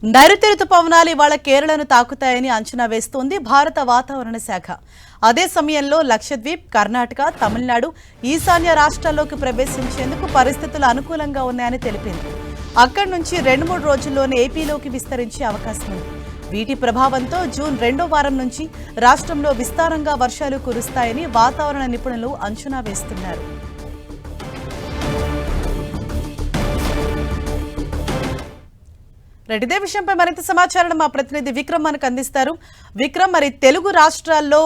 నైరుతి రుతుపవనాలు ఇవాళ కేరళను తాకుతాయని అంచనా వేస్తోంది భారత వాతావరణ శాఖ. అదే సమయంలో లక్షద్వీప్, కర్ణాటక, తమిళనాడు, ఈశాన్య రాష్ట్రాల్లోకి ప్రవేశించేందుకు పరిస్థితులు అనుకూలంగా ఉన్నాయని తెలిపింది. అక్కడి నుంచి 2-3 రోజుల్లోనే ఏపీలోకి విస్తరించే అవకాశం ఉంది. వీటి ప్రభావంతో జూన్ 2వ వారం నుంచి రాష్ట్రంలో విస్తారంగా వర్షాలు కురుస్తాయని వాతావరణ నిపుణులు అంచనా వేస్తున్నారు. ఇదే విషయంపై మరింత సమాచారం మా ప్రతినిధి విక్రమ్ మనకు అందిస్తారు. విక్రమ్, మరి తెలుగు రాష్ట్రాల్లో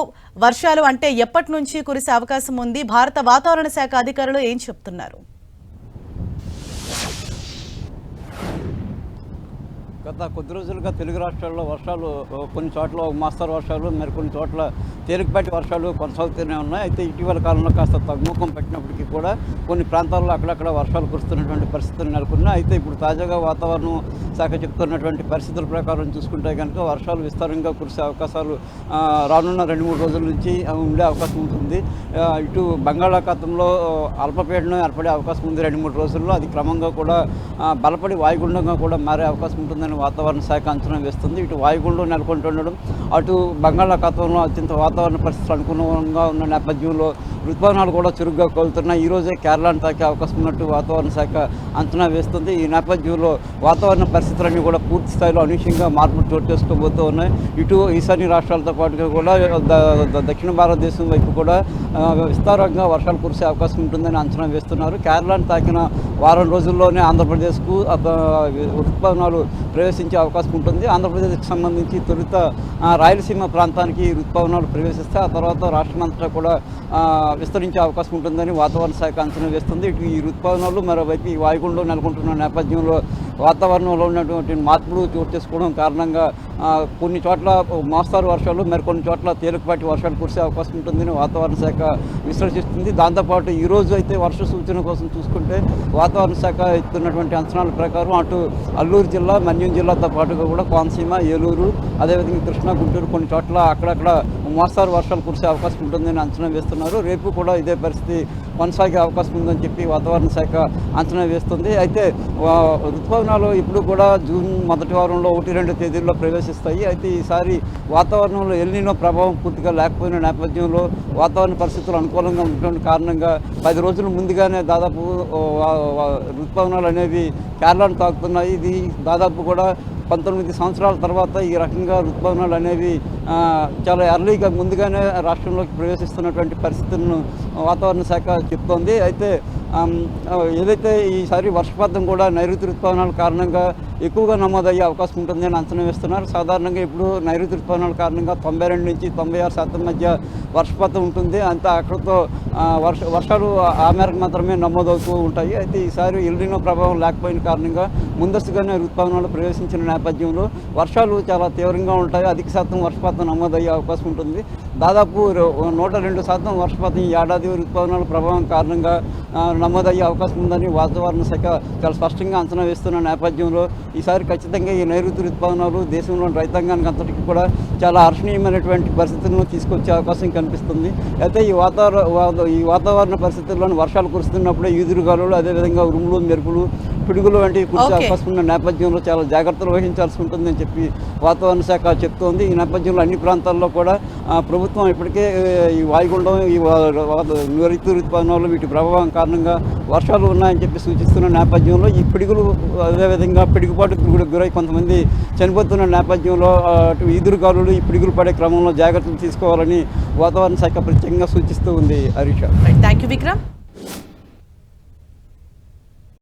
వర్షాలు అంటే ఎప్పటి నుంచి కురిసే అవకాశం ఉంది? భారత వాతావరణ శాఖ అధికారులు ఏం చెప్తున్నారు? గత కొద్ది రోజులుగా తెలుగు రాష్ట్రాల్లో వర్షాలు కొన్ని చోట్ల మోస్తరు వర్షాలు, మరికొన్ని చోట్ల తేలికపాటి వర్షాలు కొనసాగుతూనే ఉన్నాయి. అయితే ఇటీవల కాలంలో కాస్త తగ్గుముఖం పెట్టినప్పటికీ కూడా కొన్ని ప్రాంతాల్లో అక్కడక్కడ వర్షాలు కురుస్తున్నటువంటి పరిస్థితులు నెలకొన్నాయి. అయితే ఇప్పుడు తాజాగా వాతావరణ శాఖ చెప్తున్నటువంటి పరిస్థితుల ప్రకారం చూసుకుంటే కనుక వర్షాలు విస్తారంగా కురిసే అవకాశాలు రానున్న 2-3 రోజుల నుంచి ఉండే అవకాశం ఉంటుంది. ఇటు బంగాళాఖాతంలో అల్పపీడనం ఏర్పడే అవకాశం ఉంది 2-3 రోజుల్లో. అది క్రమంగా కూడా బలపడి వాయుగుండంగా కూడా మారే అవకాశం ఉంటుందని వాతావరణ శాఖ అంచనా వేస్తుంది. ఇటు వాయుగుండం నెలకొంటుండడం, అటు బంగాళాఖాతంలో అత్యంత వాతావరణ పరిస్థితులు అనుకూలంగా ఉన్న నేపథ్యంలో ఋతుపవనాలు కూడా చురుగ్గా కోలుతున్నాయి. ఈరోజే కేరళను తాకే అవకాశం ఉన్నట్టు వాతావరణ శాఖ అంచనా వేస్తుంది. ఈ నేపథ్యంలో వాతావరణ పరిస్థితులన్నీ కూడా పూర్తి స్థాయిలో అనూహ్యంగా మార్పులు చోటు చేసుకోబోతూ ఉన్నాయి. ఇటు ఈశాన్య రాష్ట్రాలతో పాటుగా కూడా దక్షిణ భారతదేశం వైపు కూడా విస్తారంగా వర్షాలు కురిసే అవకాశం ఉంటుందని అంచనా వేస్తున్నారు. కేరళను తాకిన వారం రోజుల్లోనే ఆంధ్రప్రదేశ్కు ఋతుపవనాలు ప్రవేశించే అవకాశం ఉంటుంది. ఆంధ్రప్రదేశ్కి సంబంధించి తొలుత రాయలసీమ ప్రాంతానికి ఋతుపవనాలు ప్రవేశిస్తే ఆ తర్వాత రాష్ట్రమంతటా కూడా విస్తరించే అవకాశం ఉంటుందని వాతావరణ శాఖ అంచనా వేస్తుంది. ఇటు ఈ ఋతుపవనాలు మరోవైపు ఈ వాయుగుండం నెలకొంటున్న నేపథ్యంలో వాతావరణంలో ఉన్నటువంటి మార్పులు చోటు చేసుకోవడం కారణంగా కొన్ని చోట్ల మోస్తరు వర్షాలు, మరికొన్ని చోట్ల తేలికపాటి వర్షాలు కురిసే అవకాశం ఉంటుందని వాతావరణ శాఖ విశ్లేషిస్తుంది. దాంతోపాటు ఈరోజు అయితే వర్ష సూచన కోసం చూసుకుంటే వాతావరణ శాఖ ఇస్తున్నటువంటి అంచనాల ప్రకారం అటు అల్లూరు జిల్లా, మన్యం జిల్లాతో పాటుగా కూడా కోనసీమ, ఏలూరు, అదేవిధంగా కృష్ణా, గుంటూరు కొన్ని చోట్ల అక్కడక్కడ మోస్తరు వర్షాలు కురిసే అవకాశం ఉంటుందని అంచనా వేస్తున్నారు. రేపు కూడా ఇదే పరిస్థితి కొనసాగే అవకాశం ఉందని చెప్పి వాతావరణ శాఖ అంచనా వేస్తుంది. అయితే ఋతుపవనాలు ఇప్పుడు కూడా జూన్ మొదటి వారంలో 1-2 తేదీల్లో ప్రవేశిస్తాయి. అయితే ఈసారి వాతావరణంలో ఎల్నినో ప్రభావం పూర్తిగా లేకపోయిన నేపథ్యంలో వాతావరణ పరిస్థితులు అనుకూలంగా ఉండటం కారణంగా 10 రోజుల ముందుగానే దాదాపు ఋతుపవనాలు అనేవి కేరళను తాకుతున్నాయి. ఇది దాదాపు కూడా 19 సంవత్సరాల తర్వాత ఈ రకంగా ఋతుపవనాలు అనేవి చాలా ఎర్లీగా ముందుగానే రాష్ట్రంలోకి ప్రవేశిస్తున్నటువంటి పరిస్థితులను వాతావరణ శాఖ చెప్తోంది. అయితే ఏదైతే ఈసారి వర్షపాతం కూడా నైరుతి ఋతుపవనాల కారణంగా ఎక్కువగా నమోదయ్యే అవకాశం ఉంటుంది అని అంచనా వేస్తున్నారు. సాధారణంగా ఇప్పుడు నైరుతి ఋతుపవనాల కారణంగా 92 నుంచి 96% మధ్య వర్షపాతం ఉంటుంది. అంతా అక్కడితో వర్షాలు ఆ మేరకు మాత్రమే నమోదవుతూ ఉంటాయి. అయితే ఈసారి ఎల్నినో ప్రభావం లేకపోయిన కారణంగా ముందస్తుగానే ఋతుపవనాలు ప్రవేశించిన నేపథ్యంలో వర్షాలు చాలా తీవ్రంగా ఉంటాయి. అధిక శాతం వర్షపాతం నమోదయ్యే అవకాశం ఉంటుంది. దాదాపు 102% వర్షపాతం ఈ ఏడాది ఋతుపవనాల ప్రభావం కారణంగా నమోదయ్యే అవకాశం ఉందని వాతావరణ శాఖ చాలా స్పష్టంగా అంచనా వేస్తున్న నేపథ్యంలో ఈసారి ఖచ్చితంగా ఈ నైరుతి ఋతుపవనాలు దేశంలోని రైతాంగానికి అంతటికీ కూడా చాలా హర్షణీయమైనటువంటి పరిస్థితులను తీసుకొచ్చే అవకాశం కనిపిస్తుంది. అయితే ఈ వాతావరణ పరిస్థితుల్లోని వర్షాలు కురుస్తున్నప్పుడే ఈదురుగాలులు, అదేవిధంగా ఉరుములు, మెరుపులు, పిడుగులు వంటివి కురిసే అవకాశం ఉన్న నేపథ్యంలో చాలా జాగ్రత్తలు వహించాల్సి ఉంటుందని చెప్పి వాతావరణ శాఖ చెప్తోంది. ఈ నేపథ్యంలో అన్ని ప్రాంతాల్లో కూడా ప్రభుత్వం ఇప్పటికే ఈ వాయుగుండం, ఈ నైరుతి ఋతుపవనాలు వీటి ప్రభావం కారణంగా వర్షాలు ఉన్నాయని చెప్పి సూచిస్తున్న నేపథ్యంలో ఈ పిడుగులు, అదేవిధంగా పిడుగుపాటుకు గురై కొంతమంది చనిపోతున్న నేపథ్యంలో అటు ఈదురుగాలులు, ఈ పిడుగులు పడే క్రమంలో జాగ్రత్తలు తీసుకోవాలని వాతావరణ శాఖ ప్రత్యేకంగా సూచిస్తూ ఉంది. Harisha, thank you Vikram.